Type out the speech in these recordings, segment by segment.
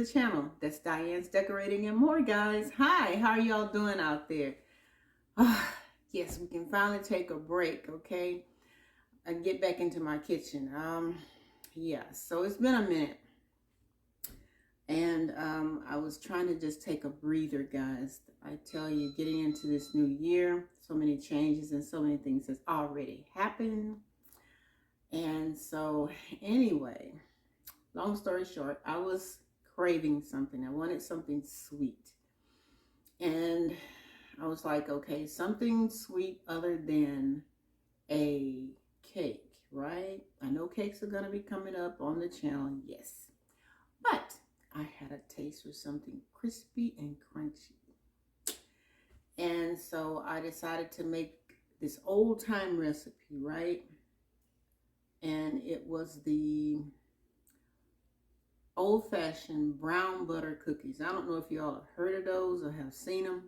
the channel. That's Diane's Decorating and More, guys. Hi, how are y'all doing out there? Yes, we can finally take a break, okay? And get back into my kitchen. Yeah, so it's been a minute. And I was trying to just take a breather, guys. I tell you, getting into this new year, so many changes and so many things has already happened. And so anyway, long story short, I was craving something. I wanted something sweet. And I was like, okay, something sweet other than a cake, right? I know cakes are going to be coming up on the channel, yes. But I had a taste for something crispy and crunchy. And so I decided to make this old-time recipe, right? And it was the old-fashioned brown butter cookies. I don't know if y'all have heard of those or have seen them,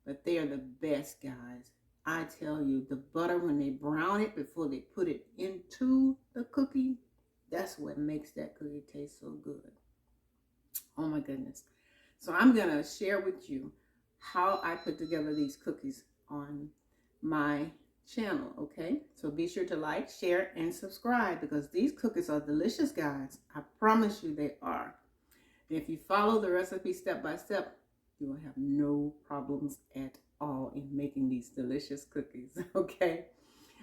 but they are the best, guys. I tell you, the butter, when they brown it before they put it into the cookie, that's what makes that cookie taste so good. Oh my goodness. So I'm going to share with you how I put together these cookies on my channel, okay? So be sure to like, share, and subscribe because these cookies are delicious, guys. I promise you they are. And if you follow the recipe step by step, you will have no problems at all in making these delicious cookies, okay?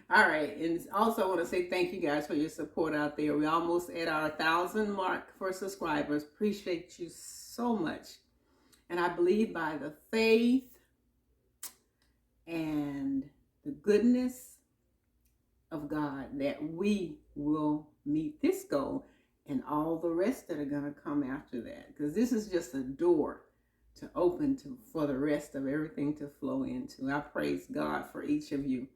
All right, and also I want to say thank you guys for your support out there. We're almost at our 1,000 mark for subscribers. Appreciate you so much. And I believe by the faith and the goodness of God that we will meet this goal and all the rest that are going to come after that. Because this is just a door to open to for the rest of everything to flow into. I praise God for each of you.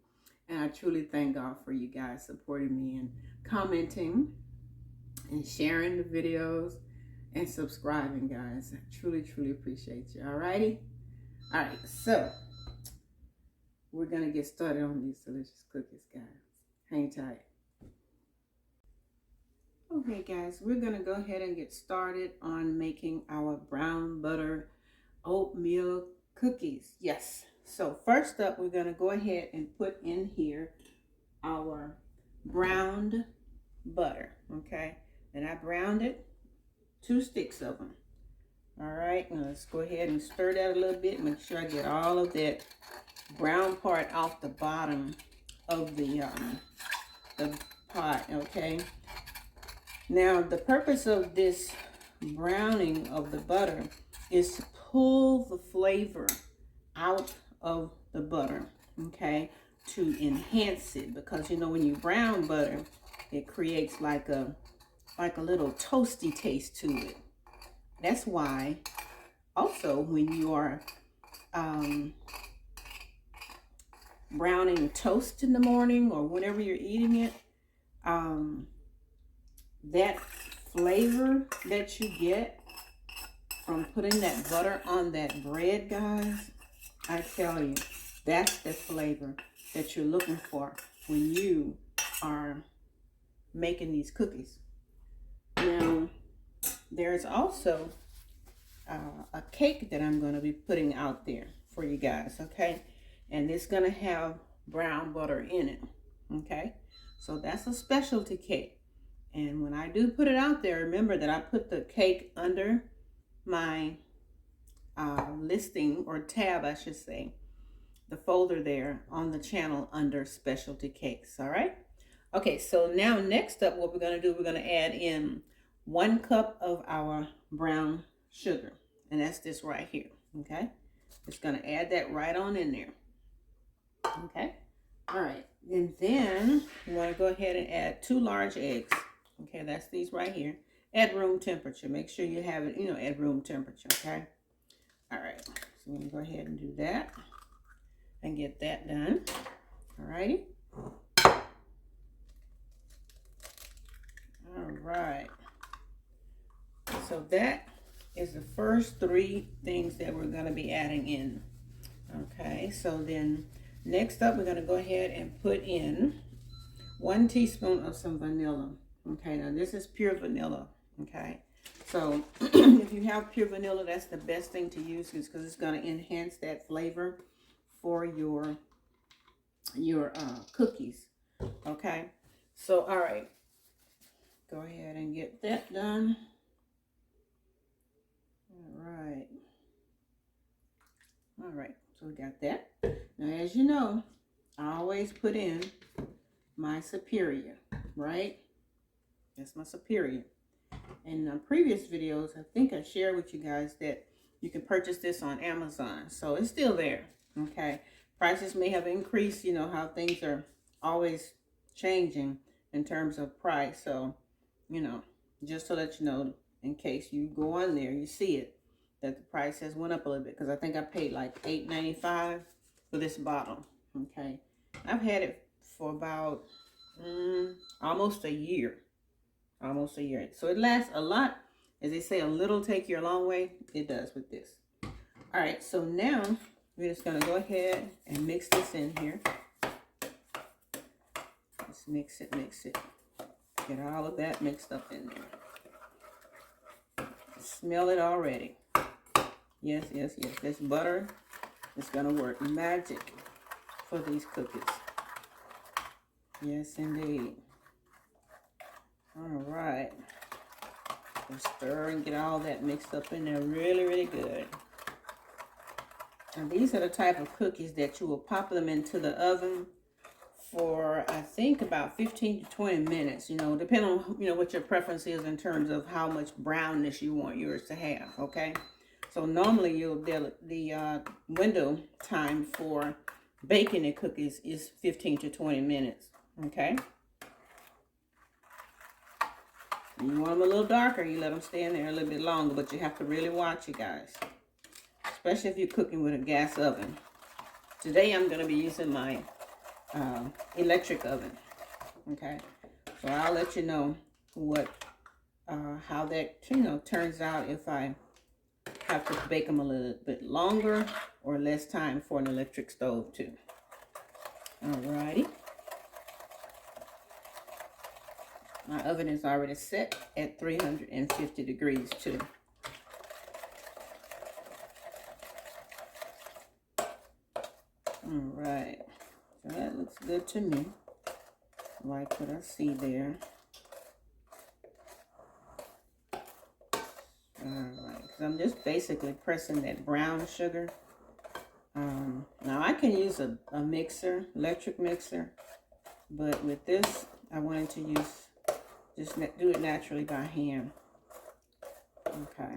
And I truly thank God for you guys supporting me and commenting and sharing the videos and subscribing, guys. I truly, truly appreciate you. Alrighty? Alright, so we're going to get started on these delicious cookies, guys. Hang tight. Okay, guys, we're going to go ahead and get started on making our brown butter oatmeal cookies. Yes. So first up, we're going to go ahead and put in here our browned butter, okay? And I browned it, 2 sticks of them. All right, now let's go ahead and stir that a little bit. Make sure I get all of that brown part off the bottom of the pot, okay? Now, the purpose of this browning of the butter is to pull the flavor out of the butter, okay, to enhance it, because you know when you brown butter, it creates like a little toasty taste to it. That's why also when you are browning toast in the morning or whenever you're eating it, that flavor that you get from putting that butter on that bread, guys, I tell you, that's the flavor that you're looking for when you are making these cookies. Now, there's also a cake that I'm going to be putting out there for you guys, okay? And it's going to have brown butter in it, okay? So that's a specialty cake. And when I do put it out there, remember that I put the cake under my listing or tab, I should say, the folder there on the channel under specialty cakes. All right. Okay, so now next up, what we're going to do, we're going to add in 1 cup of our brown sugar, and that's this right here. Okay, just going to add that right on in there. Okay, all right, and then we want to go ahead and add 2 large eggs. Okay, that's these right here at room temperature. Make sure you have it, at room temperature. Okay. All right, so we're going to go ahead and do that and get that done. All righty. All right. So that is the first 3 things that we're going to be adding in. Okay, so then next up, we're going to go ahead and put in 1 teaspoon of some vanilla. Okay, now this is pure vanilla. Okay, So if you have pure vanilla, that's the best thing to use because it's going to enhance that flavor for your cookies. Okay. So, all right. Go ahead and get that done. All right. All right. So we got that. Now, as you know, I always put in my superior, right? That's my superior. In previous videos, I think I shared with you guys that you can purchase this on Amazon. So it's still there, okay? Prices may have increased, you know how things are always changing in terms of price. So, you know, just to let you know, in case you go on there, you see it, that the price has went up a little bit. Because I think I paid like $8.95 for this bottle, okay? I've had it for about almost a year. Almost a year. So it lasts a lot. As they say, a little take you a long way. It does with this. All right, so now we're just going to go ahead and mix this in here. Just mix it, mix it. Get all of that mixed up in there. Smell it already. Yes, yes, yes. This butter is going to work magic for these cookies. Yes, indeed. All right. Just stir and get all that mixed up in there really, really good. And these are the type of cookies that you will pop them into the oven for, I think, about 15 to 20 minutes, you know, depending on, you know, what your preference is in terms of how much brownness you want yours to have, okay? So normally the window time for baking the cookies is 15 to 20 minutes, okay? You want them a little darker, you let them stay in there a little bit longer, but you have to really watch it, guys. Especially if you're cooking with a gas oven. Today I'm going to be using my electric oven, okay? So I'll let you know what, how that, you know, turns out if I have to bake them a little bit longer or less time for an electric stove too. Alrighty. My oven is already set at 350 degrees too. Alright. So that looks good to me. Like what I see there. Alright. Because I'm just basically pressing that brown sugar. Now I can use a mixer, electric mixer. But with this, I wanted to use, just do it naturally by hand. Okay.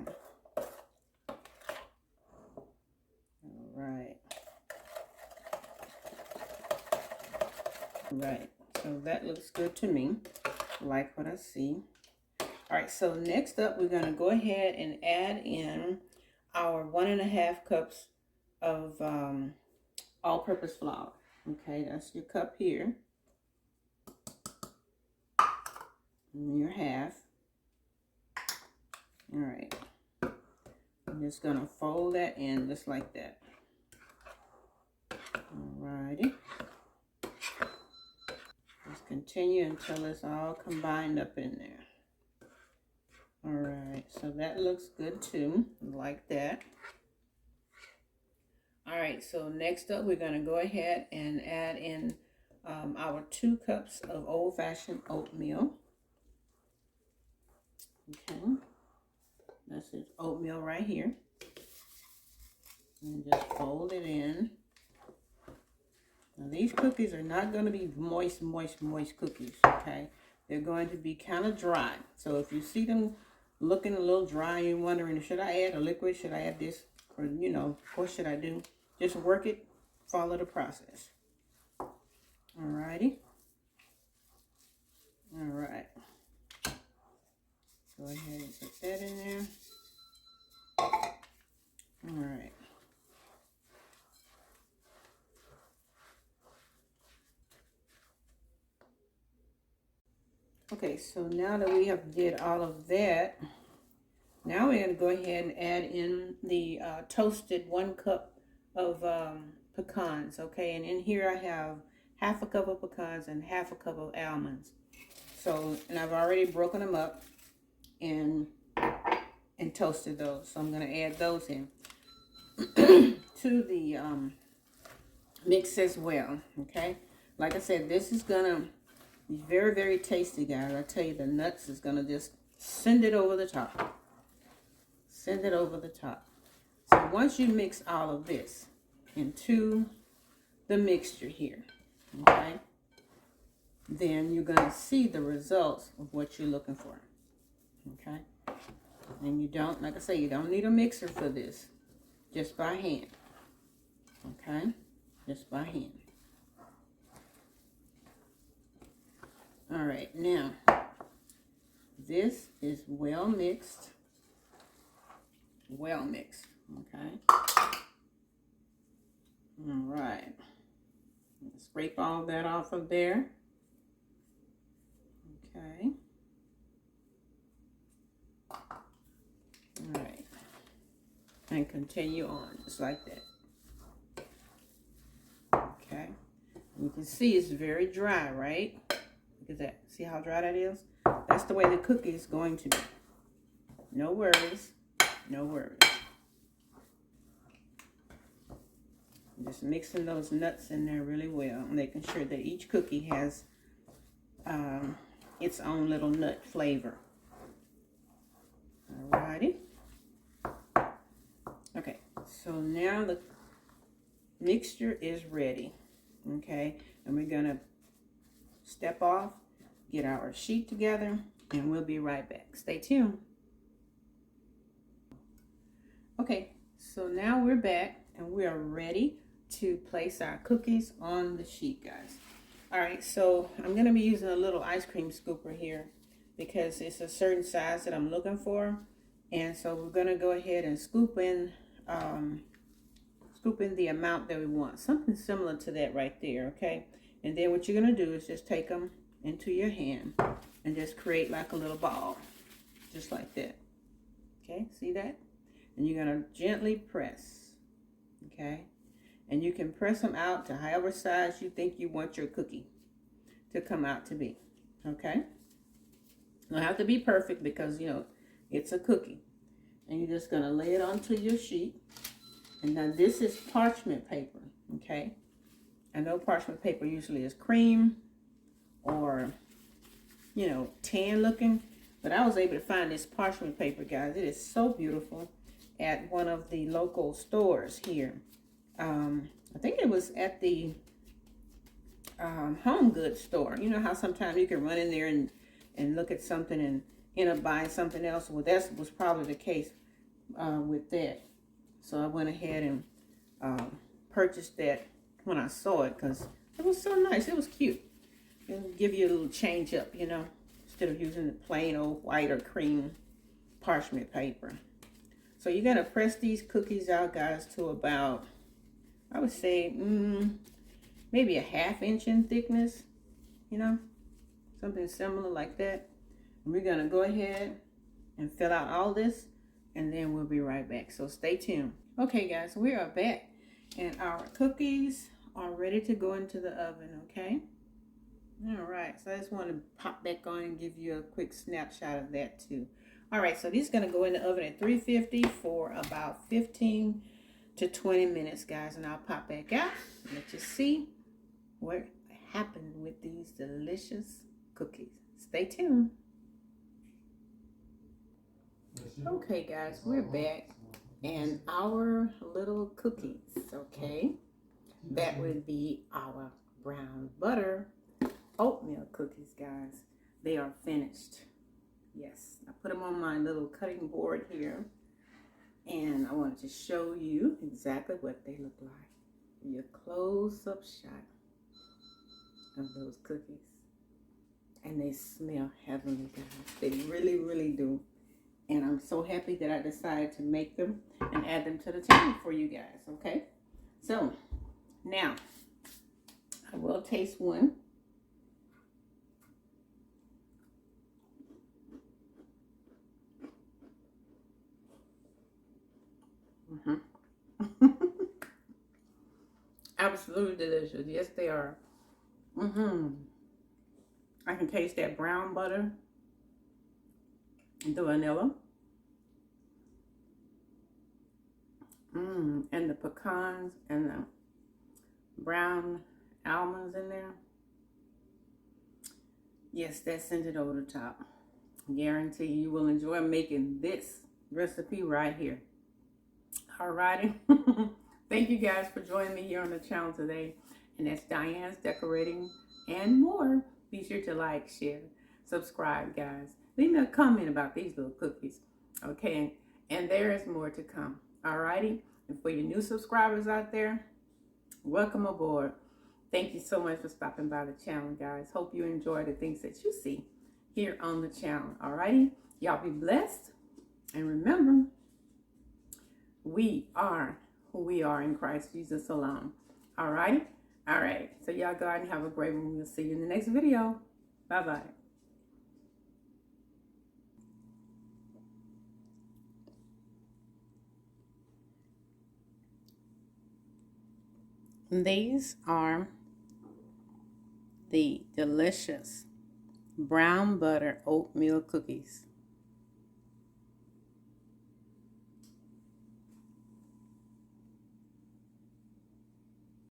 Alright. Right, so that looks good to me. Like what I see. All right, so next up, we're going to go ahead and add in our 1.5 cups of all-purpose flour. Okay, that's your cup here. And your half. All right. I'm just going to fold that in just like that. All righty. Just continue until it's all combined up in there. All right, so that looks good too, like that. All right, so next up, we're going to go ahead and add in our 2 cups of old-fashioned oatmeal. Okay, that's it, oatmeal right here. And just fold it in. Now, these cookies are not going to be moist cookies, okay? They're going to be kind of dry. So if you see them looking a little dry, you're wondering, should I add a liquid? Should I add this? Or, you know, what should I do? Just work it, follow the process. Alrighty. Alright. Go ahead and put that in there. Alright. Okay, so now that we have did all of that, now we're going to go ahead and add in the toasted 1 cup of pecans, okay? And in here I have 1/2 cup of pecans and 1/2 cup of almonds. So, and I've already broken them up in and toasted those. So I'm going to add those in to the mix as well. Okay, like I said, this is going to be very, very tasty, guys. I tell you, the nuts is going to just send it over the top. Send it over the top. So once you mix all of this into the mixture here, okay, then you're going to see the results of what you're looking for. Okay, and you don't, like I say, you don't need a mixer for this, just by hand. Okay, just by hand. All right, now this is well mixed. Well mixed. Okay. All right. Scrape all that off of there. Okay. All right. And continue on just like that. Okay. You can see it's very dry, right? Look at that. See how dry that is? That's the way the cookie is going to be. No worries. No worries. Just mixing those nuts in there really well, making sure that each cookie has its own little nut flavor. Alrighty. Okay, so now the mixture is ready. Okay, and we're gonna step off, get our sheet together, and we'll be right back. Stay tuned. Okay, so now we're back and we are ready to place our cookies on the sheet, guys. All right, so I'm going to be using a little ice cream scooper here because it's a certain size that I'm looking for. And so we're going to go ahead and scoop in the amount that we want. Something similar to that right there, okay? And then what you're going to do is just take them into your hand and just create like a little ball, just like that. Okay, see that? And you're going to gently press, okay? And you can press them out to however size you think you want your cookie to come out to be, okay? Don't have to be perfect because, you know, it's a cookie. And you're just going to lay it onto your sheet. And now this is parchment paper, okay? I know parchment paper usually is cream or, you know, tan looking. But I was able to find this parchment paper, guys. It is so beautiful at one of the local stores here. I think it was at the home goods store. You know how sometimes you can run in there and look at something and end up buying something else? Well, that was probably the case with that. So I went ahead and purchased that when I saw it because it was so nice. It was cute. It'll give you a little change up, you know, instead of using the plain old white or cream parchment paper. So you're going to press these cookies out, guys, to about, I would say, maybe a 1/2 inch in thickness, you know, something similar like that. And we're going to go ahead and fill out all this, and then we'll be right back. So stay tuned. Okay, guys, we are back, and our cookies are ready to go into the oven, okay? All right, so I just want to pop back on and give you a quick snapshot of that too. All right, so these are going to go in the oven at 350 for about 15 to 20 minutes, guys, and I'll pop back out and let you see what happened with these delicious cookies. Stay tuned. Okay, guys, we're back, and our little cookies, okay, that would be our brown butter oatmeal cookies, guys. They are finished. Yes, I put them on my little cutting board here, and I wanted to show you exactly what they look like. Your close-up shot of those cookies, and they smell heavenly, guys. They really, really do. And I'm so happy that I decided to make them and add them to the table for you guys, okay? So, now, I will taste one. Absolutely delicious. Yes, they are. I can taste that brown butter, the vanilla, And the pecans and the brown almonds in there. Yes, that sent it over the top. Guarantee you will enjoy making this recipe right here. Alrighty. Thank you guys for joining me here on the channel today. And that's Diane's Decorating and more. Be sure to like, share, subscribe, guys. Leave me a comment about these little cookies. Okay, and there is more to come. Alrighty. And for your new subscribers out there, welcome aboard. Thank you so much for stopping by the channel, guys. Hope you enjoy the things that you see here on the channel. Alrighty. Y'all be blessed. And remember, we are who we are in Christ Jesus alone. Alrighty? Alright. So y'all go out and have a great one. We'll see you in the next video. Bye-bye. These are the delicious brown butter oatmeal cookies.